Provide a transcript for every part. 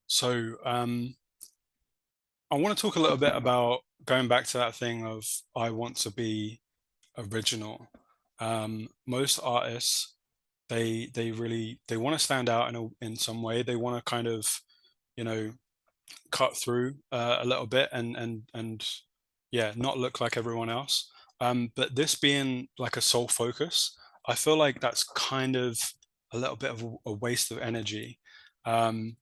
So I want to talk a little bit about going back to that thing of I want to be original. Most artists, they really they want to stand out in some way. They want to kind of, you know, cut through a little bit and yeah, not look like everyone else. But this being like a sole focus, I feel like that's kind of a little bit of a waste of energy. Um,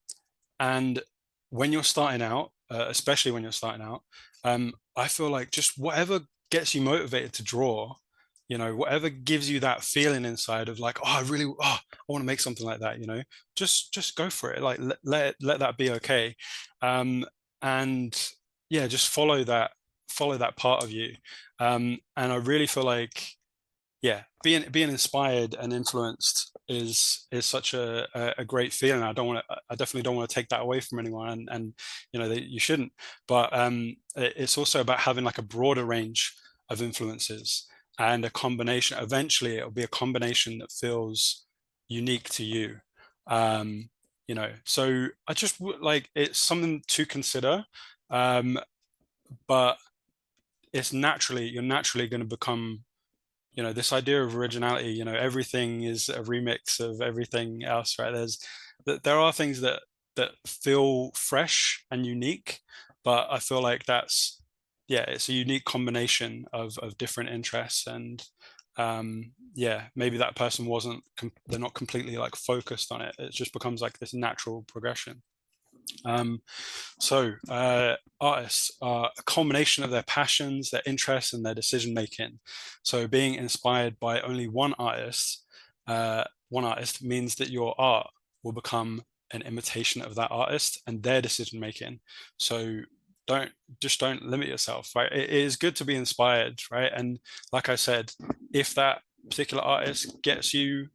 and when you're starting out, especially when you're starting out, I feel like just whatever gets you motivated to draw, whatever gives you that feeling inside of like, oh, I want to make something like that, just go for it. Like let that be okay. Um, and yeah, just follow that part of you. And I really feel like yeah, being inspired and influenced is such a great feeling. I definitely don't want to take that away from anyone, and you shouldn't. But it's also about having like a broader range of influences and a combination. Eventually, it'll be a combination that feels unique to you. So I just like it's something to consider, but you're naturally going to become this idea of originality. Everything is a remix of everything else, right? There are things that feel fresh and unique, but I feel like it's a unique combination of different interests. And yeah, maybe that person they're not completely like focused on it. It just becomes like this natural progression. um, Artists are a combination of their passions, their interests, and their decision making. So being inspired by only one artist means that your art will become an imitation of that artist and their decision making. So don't don't limit yourself, right? It is good to be inspired, right? And like I said, if that particular artist gets you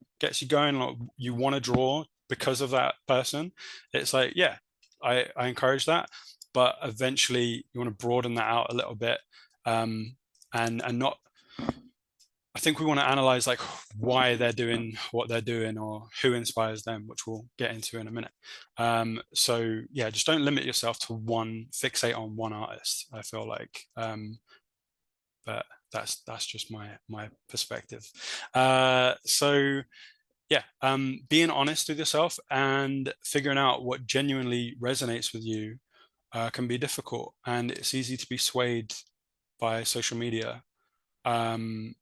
going, or you want to draw because of that person, it's like, yeah, I encourage that, but eventually you want to broaden that out a little bit, and not. I think we want to analyze like why they're doing what they're doing or who inspires them, which we'll get into in a minute. So yeah, just don't limit yourself to fixate on one artist. I feel like, but that's just my perspective. So yeah, being honest with yourself and figuring out what genuinely resonates with you can be difficult, and it's easy to be swayed by social media. Um,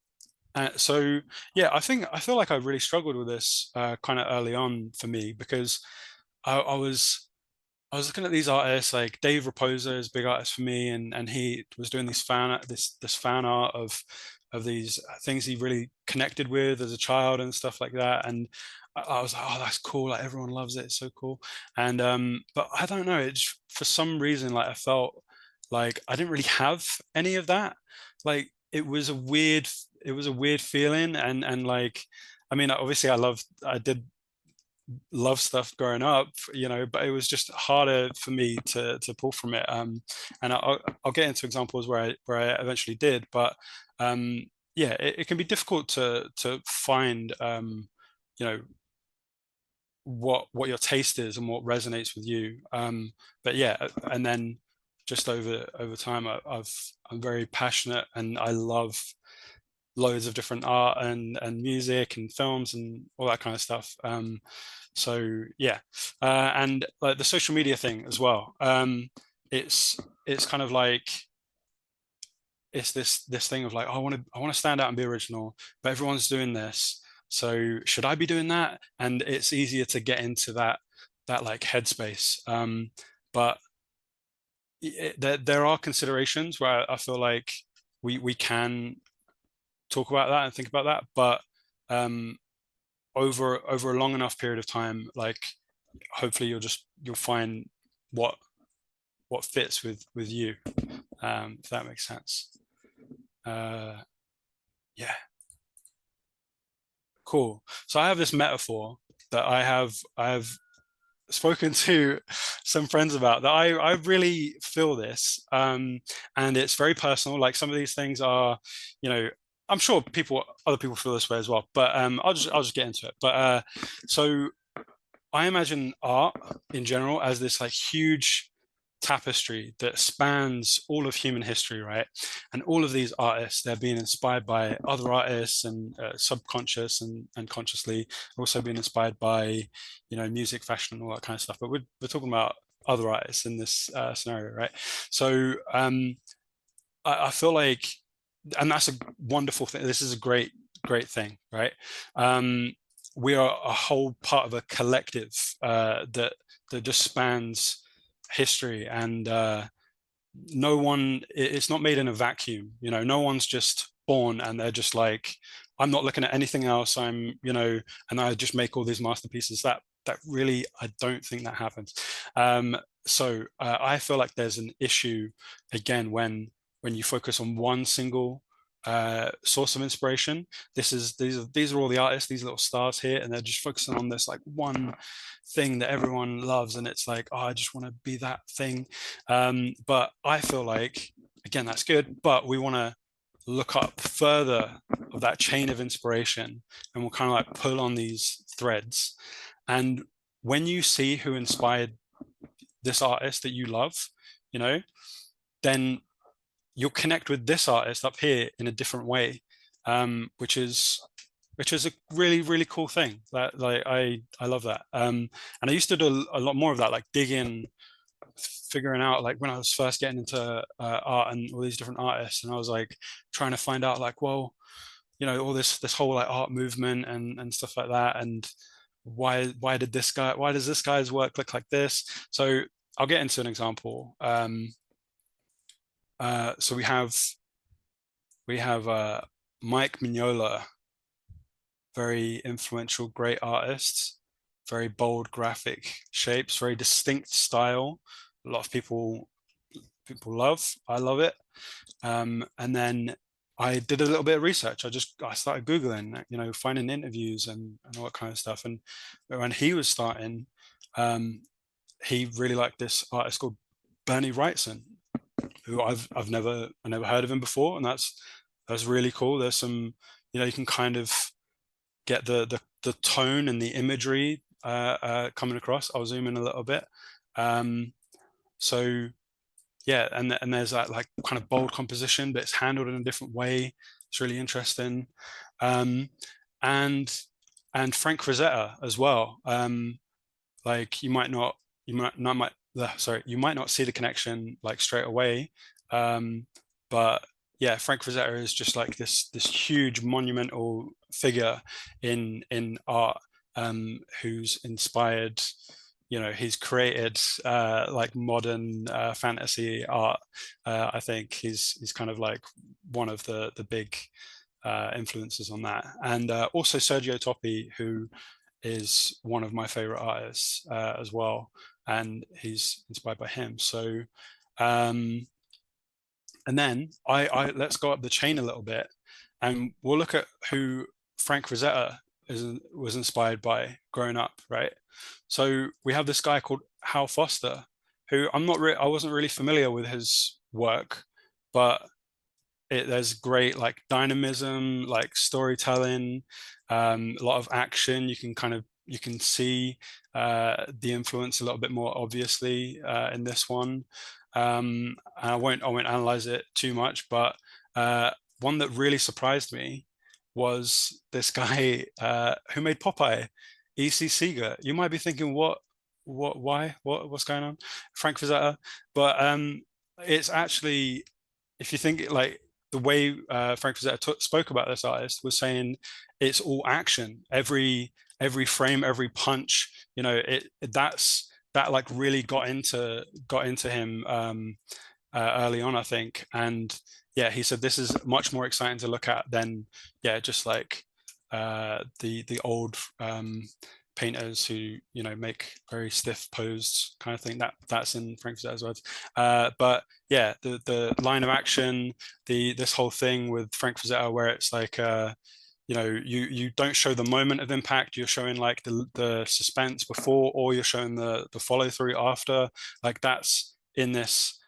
so yeah, I feel like I really struggled with this kind of early on for me, because I was looking at these artists like Dave Raposa is a big artist for me, and he was doing this fan art of these things he really connected with as a child and stuff like that. And I was like, oh, that's cool. Like everyone loves it. It's so cool. And but I don't know. It just, for some reason, like I felt like I didn't really have any of that. Like it was a weird feeling. And like, I mean, obviously I did love stuff growing up, but it was just harder for me to pull from it. And I'll get into examples where I eventually did, but yeah, it can be difficult to find you know what your taste is and what resonates with you. But yeah, and then just over time, I'm very passionate, and I love loads of different art and music and films and all that kind of stuff. So yeah, and like the social media thing as well. It's kind of like it's this thing of like, oh, I want to stand out and be original, but everyone's doing this, so should I be doing that? And it's easier to get into that like headspace. But there are considerations where I feel like we can talk about that and think about that, but um, over a long enough period of time, like hopefully you'll find what fits with you, if that makes sense. uh yeah, cool. So I have this metaphor that I have spoken to some friends about, that I really feel this, and it's very personal. Like some of these things are, you know I'm sure other people feel this way as well, but I'll just get into it. But so I imagine art in general as this like huge tapestry that spans all of human history, right? And all of these artists, they're being inspired by other artists and subconscious and consciously also being inspired by, music, fashion, and all that kind of stuff. But we're talking about other artists in this scenario, right? So I feel like, and that's a wonderful thing. This is a great thing, right? We are a whole part of a collective that just spans history, and no one, it's not made in a vacuum. No one's just born and they're just like, I'm not looking at anything else. And I just make all these masterpieces. That really, I don't think that happens. So I feel like there's an issue again when you focus on one single source of inspiration. These are all the artists, these little stars here, and they're just focusing on this like one thing that everyone loves, and it's like, oh, I just want to be that thing. But I feel like, again, that's good, but we want to look up further of that chain of inspiration, and we'll kind of like pull on these threads. And when you see who inspired this artist that you love, then you'll connect with this artist up here in a different way, which is a really cool thing. That like I love that. And I used to do a lot more of that, like digging, figuring out, like when I was first getting into art and all these different artists, and I was like trying to find out like, well, all this whole like art movement and stuff like that, and why does this guy's work look like this? So I'll get into an example. So we have Mike Mignola, very influential, great artist, very bold graphic shapes, very distinct style. A lot of people love. I love it. And then I did a little bit of research. I started Googling, finding interviews and all that kind of stuff. And when he was starting, he really liked this artist called Bernie Wrightson, who I never heard of him before, and that's really cool. There's some, you can kind of get the tone and the imagery coming across. I'll zoom in a little bit. So yeah, and there's that like kind of bold composition, but it's handled in a different way. It's really interesting. And Frank Frazetta as well. Like you might not see the connection like straight away. But yeah, Frank Frazetta is just like this huge monumental figure in art, who's inspired, he's created like modern fantasy art. I think he's kind of like one of the big influences on that. And also Sergio Toppi, who is one of my favorite artists as well, and he's inspired by him. So and then I let's go up the chain a little bit, and we'll look at who Frank Frazetta was inspired by growing up, right? So we have this guy called Hal Foster, who I wasn't really familiar with his work, but there's great like dynamism, like storytelling, a lot of action. You can see the influence a little bit more obviously in this one. I won't analyze it too much, but one that really surprised me was this guy who made Popeye, E.C. Seeger. You might be thinking, what's going on? Frank Frazetta. But it's actually, if you think like the way Frank Frazetta spoke about this artist was saying it's all action. Every frame, every punch, that like really got into him early on, I think. And yeah, he said this is much more exciting to look at than just like the old painters who make very stiff posed kind of thing. That's in Frank Frazetta's words. But yeah, the line of action, this whole thing with Frank Frazetta where it's like you don't show the moment of impact, you're showing like the suspense before, or you're showing the follow through after. Like that's in this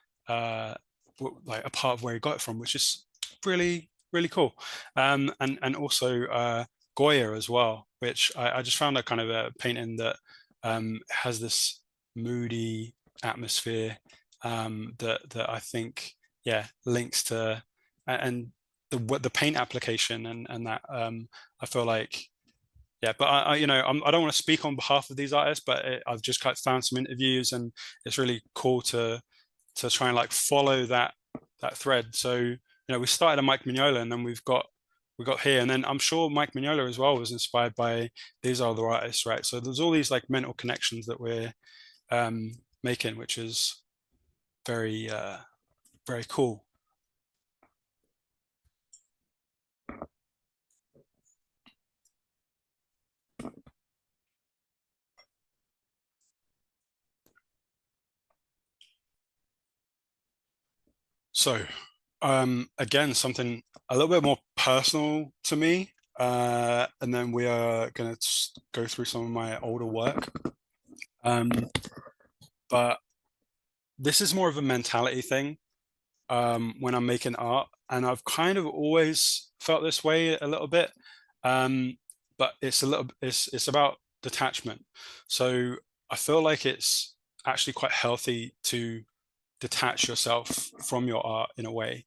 like a part of where he got it from, which is really cool. And also Goya as well, which I just found a kind of a painting that has this moody atmosphere that I think, yeah, links to, and the paint application and that I feel like, yeah. But I you know, I don't want to speak on behalf of these artists, but I've just kind of found some interviews, and it's really cool to try and like follow that thread. So, you know, we started at Mike Mignola, and then we got here, and then I'm sure Mike Mignola as well was inspired by these other artists, right? So there's all these like mental connections that we're making, which is very very cool. So again, something a little bit more personal to me, and then we are going to go through some of my older work. But this is more of a mentality thing when I'm making art, and I've kind of always felt this way a little bit. But it's about detachment. So I feel like it's actually quite healthy to detach yourself from your art in a way.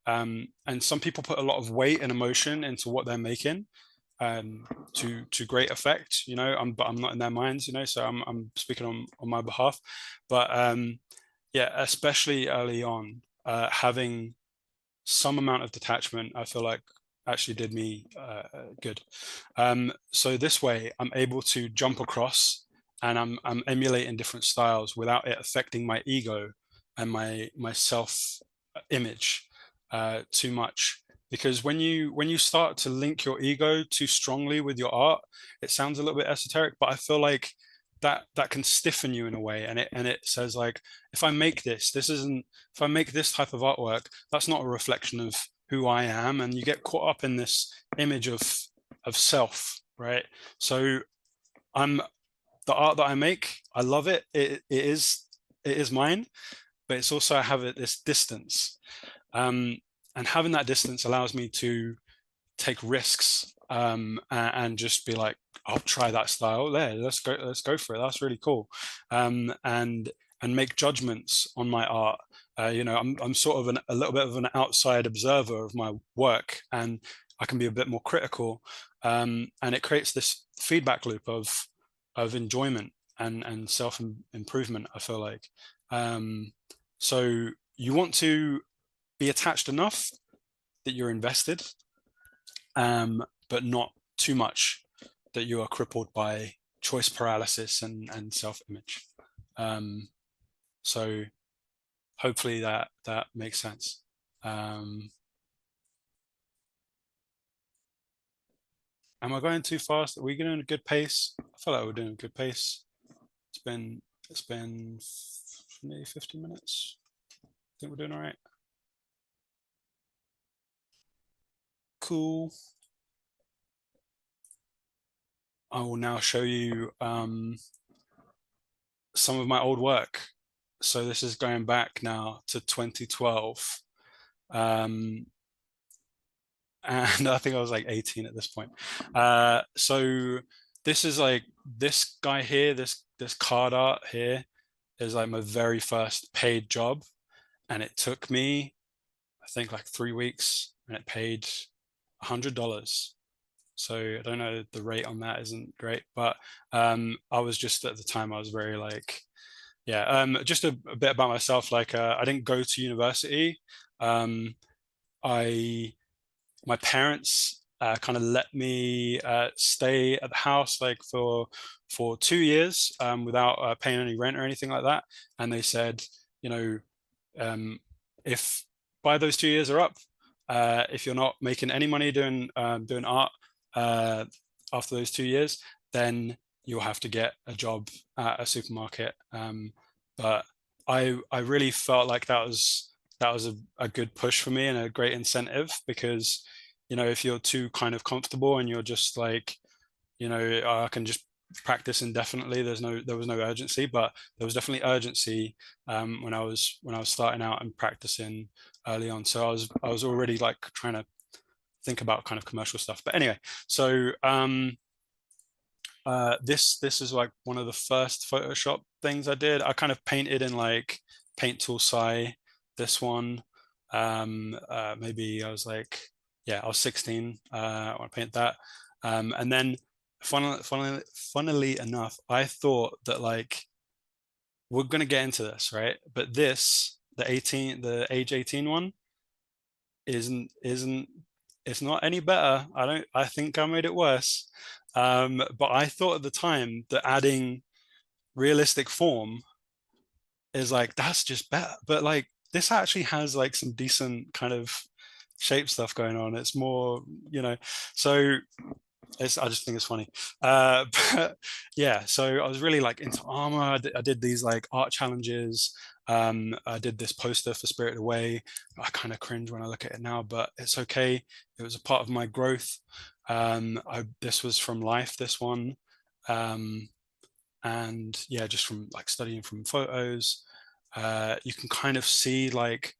And some people put a lot of weight and emotion into what they're making, to great effect, you know. But I'm not in their minds, you know, so I'm speaking on my behalf. But yeah, especially early on, having some amount of detachment, I feel like actually did me good. So this way, I'm able to jump across, and I'm emulating different styles without it affecting my ego and my self image too much. Because when you start to link your ego too strongly with your art, it sounds a little bit esoteric, but I feel like that can stiffen you in a way, and it says like, if I make this isn't, if I make this type of artwork, that's not a reflection of who I am, and you get caught up in this image of self, right? So I'm the art that I make, I love it. It is mine, but it's also, I have this distance, and having that distance allows me to take risks, and just be like, I'll try that style there. Let's go for it. That's really cool, and make judgments on my art. You know, I'm sort of a little bit of an outside observer of my work, and I can be a bit more critical, and it creates this feedback loop of enjoyment and self improvement, I feel like. So you want to be attached enough that you're invested, but not too much that you are crippled by choice paralysis and self-image. So hopefully that makes sense. Am I going too fast? Are we going a good pace? I feel like we're doing a good pace. It's been maybe 50 minutes. I think we're doing all right. Cool. I will now show you some of my old work. So this is going back now to 2012. And I think I was like 18 at this point. So this is like, this guy here, this card art here is like my very first paid job, and it took me, I think, like 3 weeks, and it paid $100. So I don't know, the rate on that isn't great, but I was just, at the time I was very like, yeah. Just a bit about myself. Like, I didn't go to university. I My parents kind of let me stay at the house like for 2 years, without paying any rent or anything like that. And they said, you know, if by those 2 years are up, if you're not making any money doing art after those 2 years, then you'll have to get a job at a supermarket. But I really felt like that was a good push for me and a great incentive, because, you know, if you're too kind of comfortable and you're just like, you know, I can just practice indefinitely, there was no urgency. But there was definitely urgency when I was starting out and practicing early on. So I was already like trying to think about kind of commercial stuff. But anyway, so This is like one of the first Photoshop things I did. I kind of painted in like Paint Tool Sai, this one. Maybe I was like, yeah, I was 16 when I paint that. And then funnily enough, I thought that like we're gonna get into this, right? But this, the age 18 one, isn't it's not any better. I think I made it worse. But I thought at the time that adding realistic form is like that's just better. But like this actually has like some decent kind of shape stuff going on. It's more, so I just think it's funny. But yeah, so I was really like into armor. I did these like art challenges. I did this poster for Spirited Away. I kind of cringe when I look at it now, but it's okay. It was a part of my growth. This was from life, this one. And yeah, just from like studying from photos, you can kind of see like,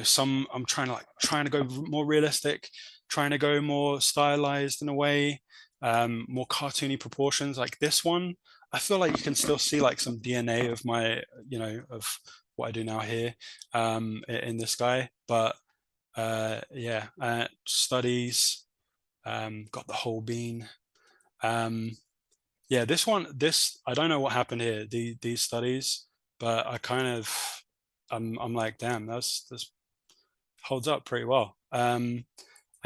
some I'm trying to go more realistic, trying to go more stylized in a way, more cartoony proportions. Like this one, I feel like you can still see like some DNA of my, of what I do now here, in this guy. But yeah, studies, got the whole bean. Yeah, this I don't know what happened here. These studies, but I kind of, I'm like, damn, that's holds up pretty well. And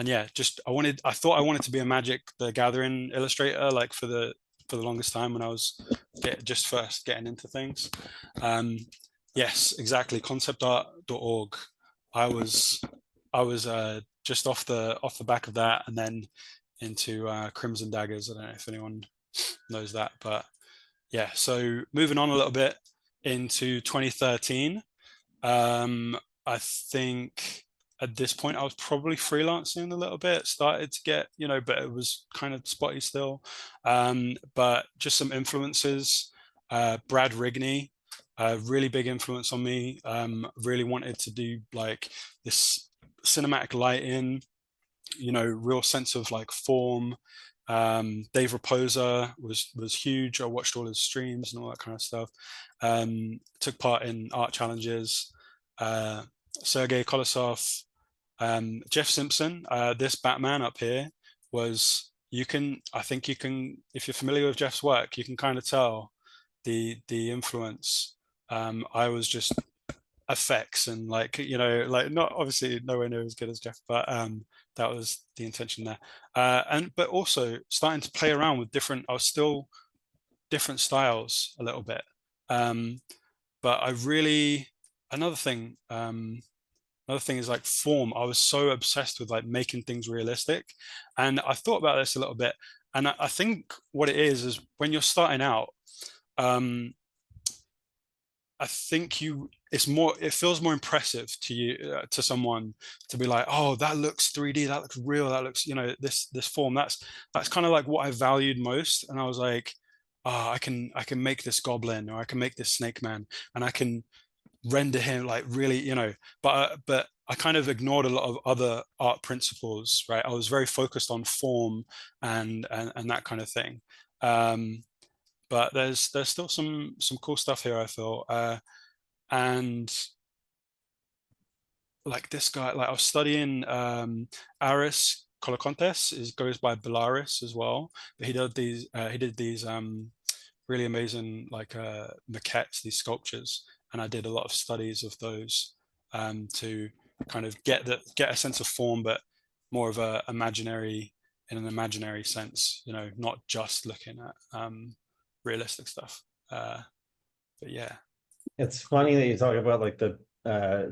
yeah, just I thought I wanted to be a Magic the Gathering illustrator, like for the longest time when I was just first getting into things. Yes, exactly. Conceptart.org. I was I was just off the back of that, and then into Crimson Daggers. I don't know if anyone knows that, but yeah. So moving on a little bit into 2013, I think at this point I was probably freelancing a little bit, started to get, but it was kind of spotty still. But just some influences. Brad Rigney, really big influence on me. Really wanted to do like this cinematic lighting, real sense of like form. Dave Raposa was huge. I watched all his streams and all that kind of stuff. Took part in art challenges. Sergei Kolosov, Jeff Simpson. This Batman up here was, I think you can, if you're familiar with Jeff's work, you can kind of tell the influence. I was just effects and like, like not obviously nowhere near as good as Jeff, but that was the intention there. But also starting to play around with I was still different styles a little bit. But I really, another thing, is like form. I was so obsessed with like making things realistic. And I thought about this a little bit. And I think what it is when you're starting out, I think it feels more impressive to you, to someone, to be like, oh, that looks 3D, that looks real, that looks, this form. That's kind of like what I valued most. And I was like, oh, I can make this goblin, or I can make this snake man, and I can render him like really, but I kind of ignored a lot of other art principles, right? I was very focused on form and that kind of thing. But there's still some cool stuff here, I feel. And like this guy, like I was studying Aris Colocontes, goes by Bellaris as well. But he did these really amazing like maquettes, these sculptures, and I did a lot of studies of those to kind of get a sense of form, but more of a imaginary, in an imaginary sense, not just looking at realistic stuff. But yeah. It's funny that you talk about like the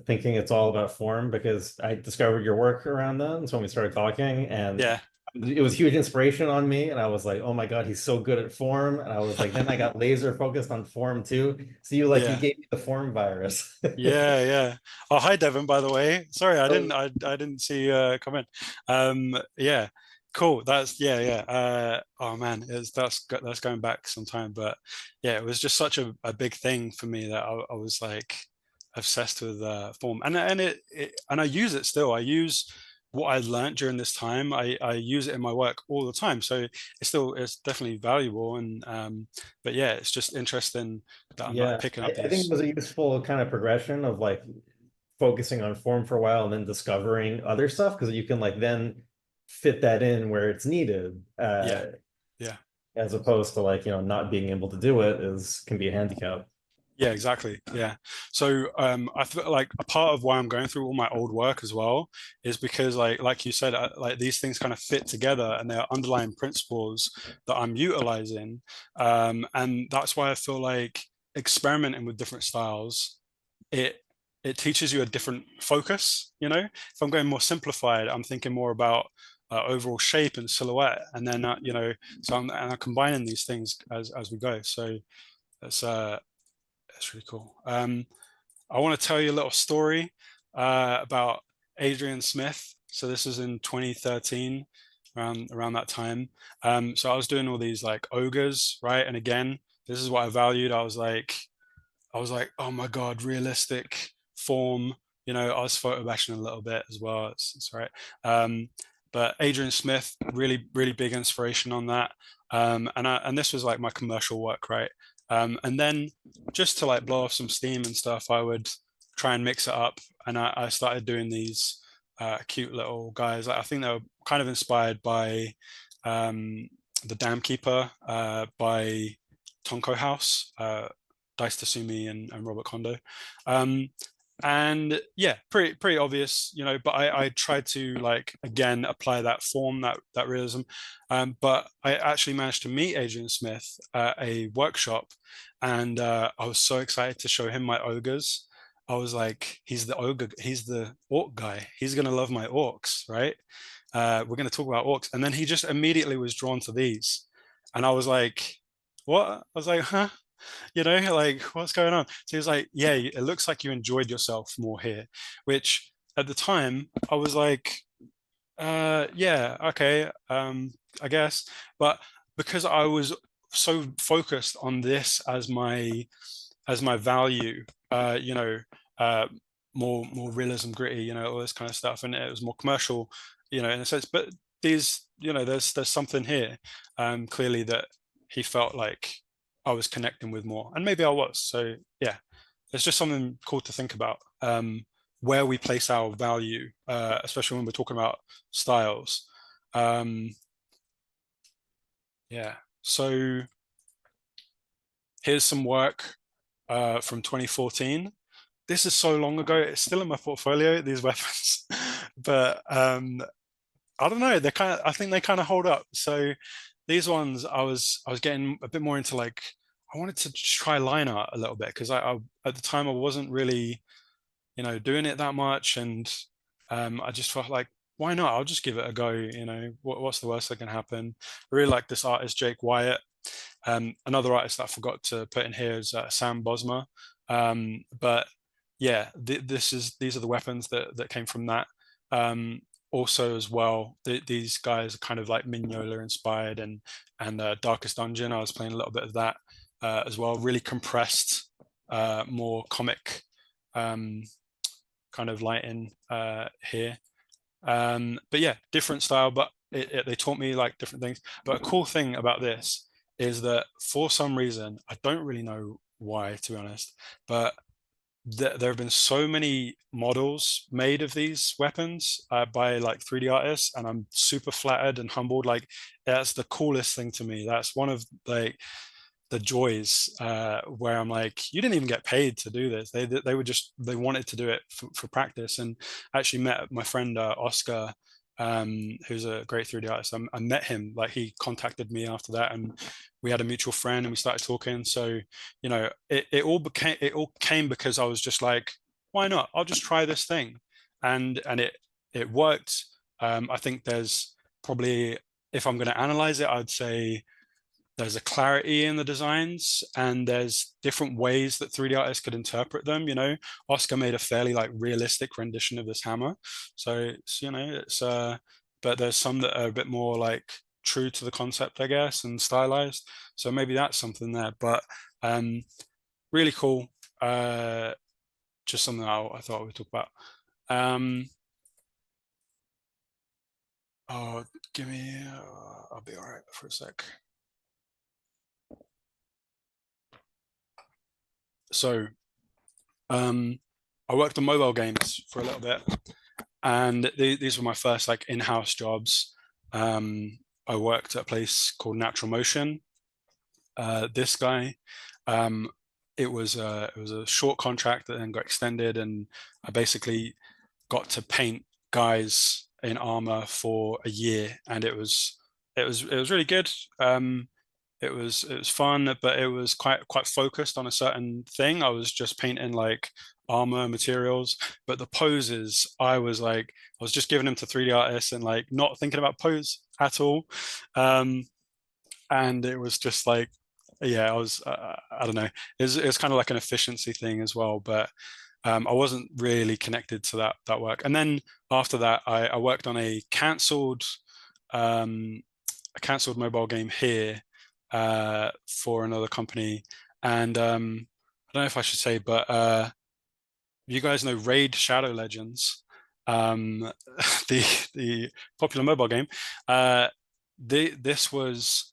thinking it's all about form, because I discovered your work around then. So when we started talking, and Yeah. it was huge inspiration on me, and I was like, oh my God, he's so good at form. And I was like, then I got laser focused on form too. So you Yeah. gave me the form virus. Yeah, yeah. Oh, hi Devin, by the way. Sorry, I Oh, didn't I didn't see you come in. Yeah. Cool. That's yeah, yeah. Oh man, that's going back some time, but yeah, it was just such a big thing for me that I was like obsessed with form. And I use it still. I use what I learned during this time, I use it in my work all the time. So it's definitely valuable. And but yeah, it's just interesting that I'm like Yeah, picking up I think it these. was a useful kind of progression of like focusing on form for a while and then discovering other stuff because you can like then fit that in where it's needed, Yeah, yeah. as opposed to like, not being able to do it is can be a handicap. Yeah, exactly. Yeah. So I feel like a part of why I'm going through all my old work as well is because like you said, like these things kind of fit together and they're underlying principles that I'm utilizing. And that's why I feel like experimenting with different styles, it it teaches you a different focus, you know. If I'm going more simplified, I'm thinking more about overall shape and silhouette, and then so I'm combining these things as we go. So that's that's really cool. I want to tell you a little story about Adrian Smith. So this is in 2013, around that time. So I was doing all these like ogres, right? And again, this is what I valued. I was like, oh my God, realistic form. You know, I was photo bashing a little bit as well. It's right. But Adrian Smith, really, really big inspiration on that. And this was like my commercial work, right? And then just to like blow off some steam and stuff, I would try and mix it up. And I started doing these cute little guys. I think they were kind of inspired by the Dam Keeper by Tonko House. Dice Tatsumi and Robert Kondo. And yeah, pretty obvious, you know, but I tried to like again apply that form, that realism. But I actually managed to meet Adrian Smith at a workshop, and I was so excited to show him my ogres. I was like, he's the ogre, he's the orc guy. He's gonna love my orcs, right? We're gonna talk about orcs. And then he just immediately was drawn to these. And I was like, what? I was like, huh? You know, like what's going on? So he was like, yeah, it looks like you enjoyed yourself more here, which at the time I was like, yeah, okay, I guess. But because I was so focused on this as my value, uh, more realism, gritty, you know, all this kind of stuff, and it was more commercial, you know, in a sense. But these, you know, there's something here, clearly that he felt like I was connecting with more, and maybe I was. So yeah, it's just something cool to think about. Where we place our value, especially when we're talking about styles. Um, yeah. So here's some work from 2014. This is so long ago. It's still in my portfolio, these weapons, but I don't know. They kind of, I think they kind of hold up. So these ones, I was getting a bit more into like, I wanted to try line art a little bit because I at the time I wasn't really, you know, doing it that much, and I just felt like, why not? I'll just give it a go. You know, what's the worst that can happen? I really like this artist, Jake Wyatt. Another artist that I forgot to put in here is Sam Bosma. But yeah, these are the weapons that came from that. Also, as well, these guys are kind of like Mignola inspired, and Darkest Dungeon. I was playing a little bit of that as well. Really compressed, more comic um, kind of lighting here. But yeah, different style, but they taught me like different things. But a cool thing about this is that for some reason, I don't really know why, to be honest, but there have been so many models made of these weapons by like 3D artists, and I'm super flattered and humbled. Like that's the coolest thing to me. That's one of like the joys where I'm like, you didn't even get paid to do this. They were just they wanted to do it for practice. And I actually met my friend Oscar, who's a great 3D artist. I met him, like he contacted me after that, and we had a mutual friend and we started talking. So you know, it all came because I was just like, why not? I'll just try this thing, and it worked. I think there's probably, if I'm going to analyze it, I'd say there's a clarity in the designs and there's different ways that 3D artists could interpret them. You know, Oscar made a fairly like realistic rendition of this hammer. So it's, you know, it's but there's some that are a bit more like true to the concept, I guess, and stylized. So maybe that's something there. But really cool. Uh, just something I thought we'd talk about. Um, Oh, give me. I'll be all right for a sec. So, I worked on mobile games for a little bit, and these were my first like in-house jobs. I worked at a place called Natural Motion. This guy, um, it was a short contract that then got extended, and I basically got to paint guys in armor for a year, and it was really good. It was fun, but it was quite focused on a certain thing. I was just painting like armor materials, but the poses, I was just giving them to 3D artists and like not thinking about pose at all. Um, and it was just like, yeah, I don't know, it was kind of like an efficiency thing as well, but I wasn't really connected to that work. And then after that, I worked on um, a cancelled mobile game here for another company. And I don't know if I should say, but you guys know Raid Shadow Legends, um, the popular mobile game. This was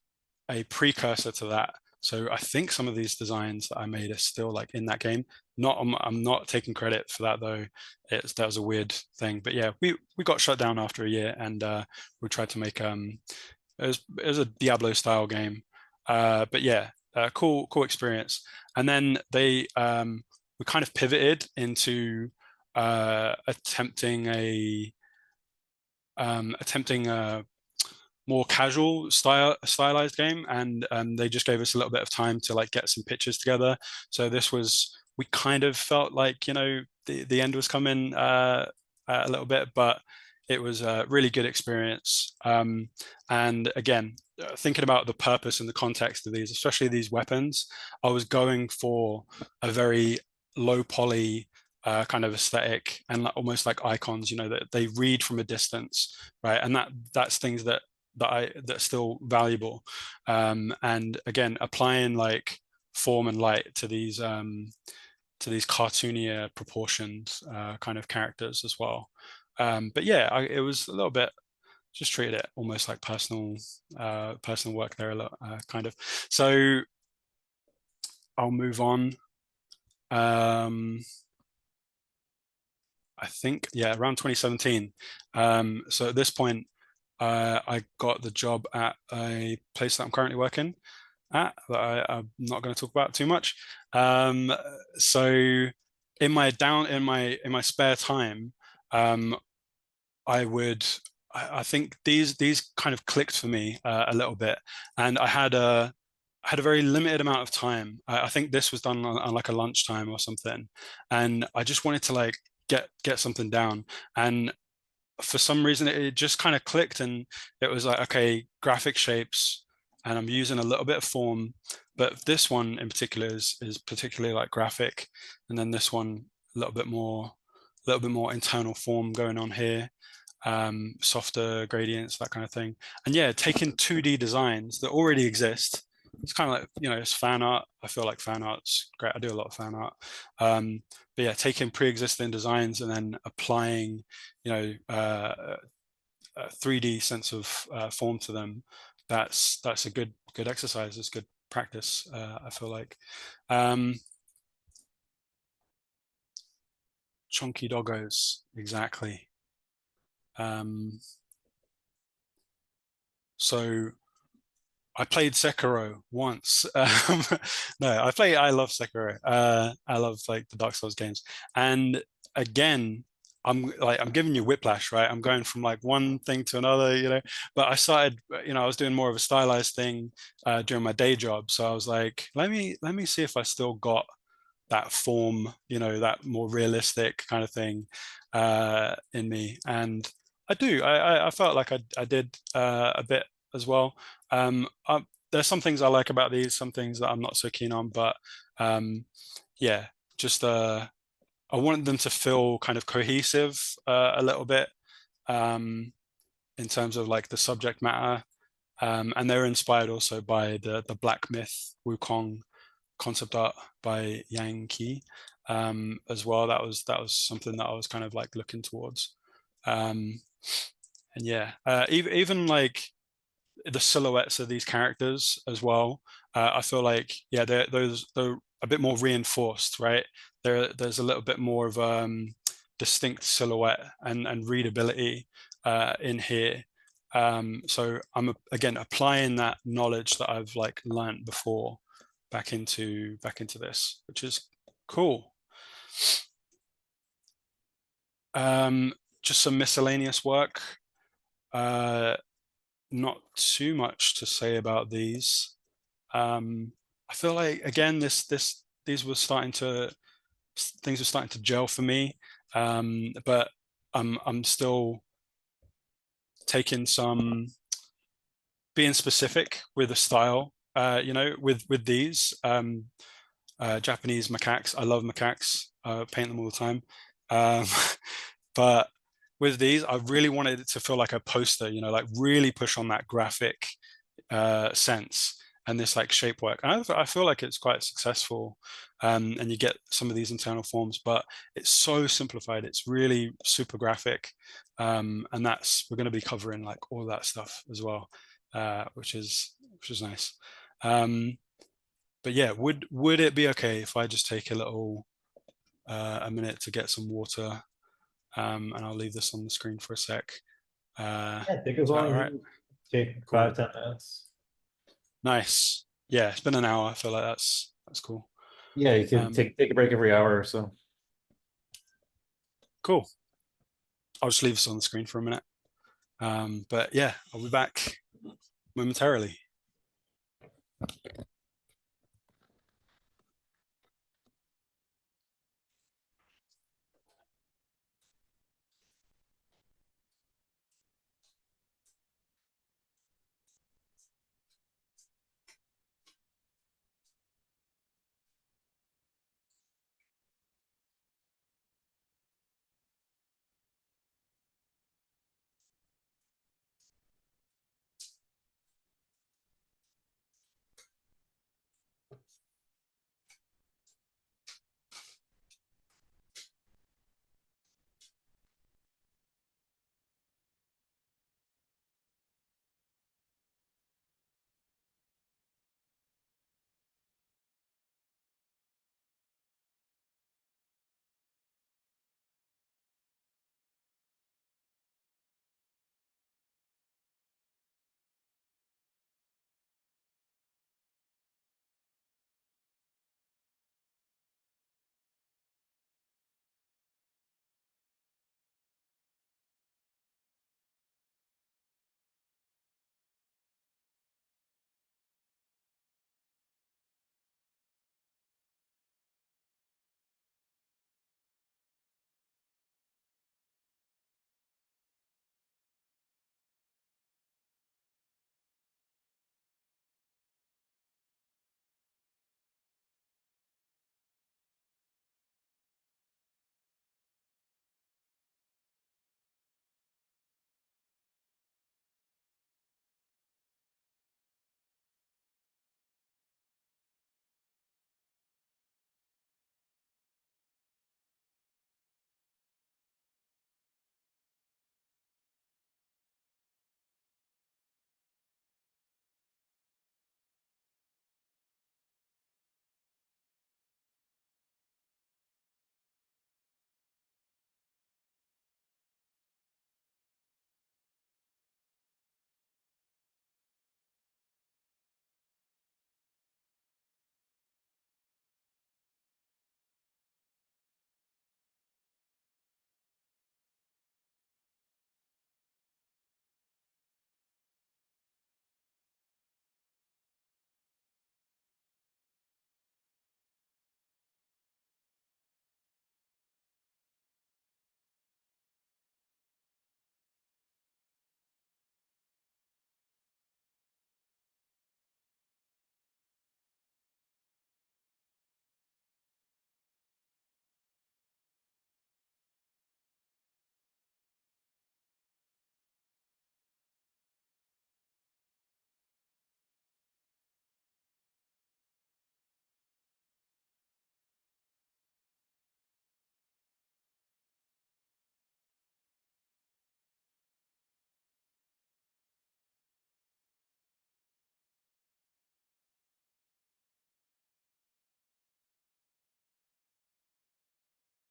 a precursor to that. So I think some of these designs that I made are still like in that game. I'm not taking credit for that though. That was a weird thing. But yeah, we got shut down after a year, and we tried to make it was a Diablo style game. But yeah, cool experience. And then they we kind of pivoted into attempting a more casual stylized game, and they just gave us a little bit of time to like get some pictures together. So this was we kind of felt like the end was coming a little bit, but it was a really good experience. And again, thinking about the purpose and the context of these, especially these weapons, I was going for a very low poly kind of aesthetic and almost like icons, that they read from a distance, right? And that's things that's still valuable. And again, applying like form and light to these cartoonier proportioned kind of characters as well. But yeah, it was a little bit just treated it almost like personal work there a lot, kind of. So I'll move on. I think, yeah, around 2017. So at this point, I got the job at a place that I'm currently working at that I'm not going to talk about too much. So in my spare time, um, I would I think these kind of clicked for me a little bit, and I had a very limited amount of time. I think this was done on like a lunchtime or something, and I just wanted to like get something down. And for some reason, it just kind of clicked, and it was like, okay, graphic shapes, and I'm using a little bit of form, but this one in particular is particularly like graphic, and then this one a little bit more internal form going on here, softer gradients, that kind of thing. And yeah, taking 2D designs that already exist. It's kind of like, it's fan art. I feel like fan art's great. I do a lot of fan art. But yeah, taking pre-existing designs and then applying, a 3D sense of form to them. That's a good exercise. It's good practice. I feel like. Chunky doggos, exactly. So I played Sekiro once. No, I love Sekiro. I love like the Dark Souls games. And again, I'm giving you whiplash, right? I'm going from like one thing to another, But I started, I was doing more of a stylized thing during my day job. So I was like, let me see if I still got that form, that more realistic kind of thing in me. And I do. I felt like I did a bit as well. There's some things I like about these, some things that I'm not so keen on, but yeah, just I wanted them to feel kind of cohesive a little bit in terms of like the subject matter. And they're inspired also by the Black Myth Wukong concept art by Yang Qi as well. That was something that I was kind of like looking towards. and yeah, even like the silhouettes of these characters as well. I feel like yeah, they're a bit more reinforced, right? There's a little bit more of distinct silhouette and readability in here. So I'm again applying that knowledge that I've like learned before back into this, which is cool. Just some miscellaneous work. Not too much to say about these. I feel like again these were starting to things were starting to gel for me, but I'm still taking some being specific with the style. You know, with these Japanese macaques. I love macaques. Paint them all the time. Um, but with these, I really wanted it to feel like a poster. You know, like really push on that graphic sense and this like shape work. And I feel like it's quite successful, and you get some of these internal forms, but it's so simplified. It's really super graphic, and we're going to be covering like all that stuff as well, which is nice. But yeah, would it be okay if I just take a minute to get some water, and I'll leave this on the screen for a sec. Yeah, take as Is that long all as right? you take Cool. 5-10 minutes. Nice. Yeah, it's been an hour. I feel like that's cool. Yeah, you can take a break every hour or so. Cool. I'll just leave this on the screen for a minute. But yeah, I'll be back momentarily.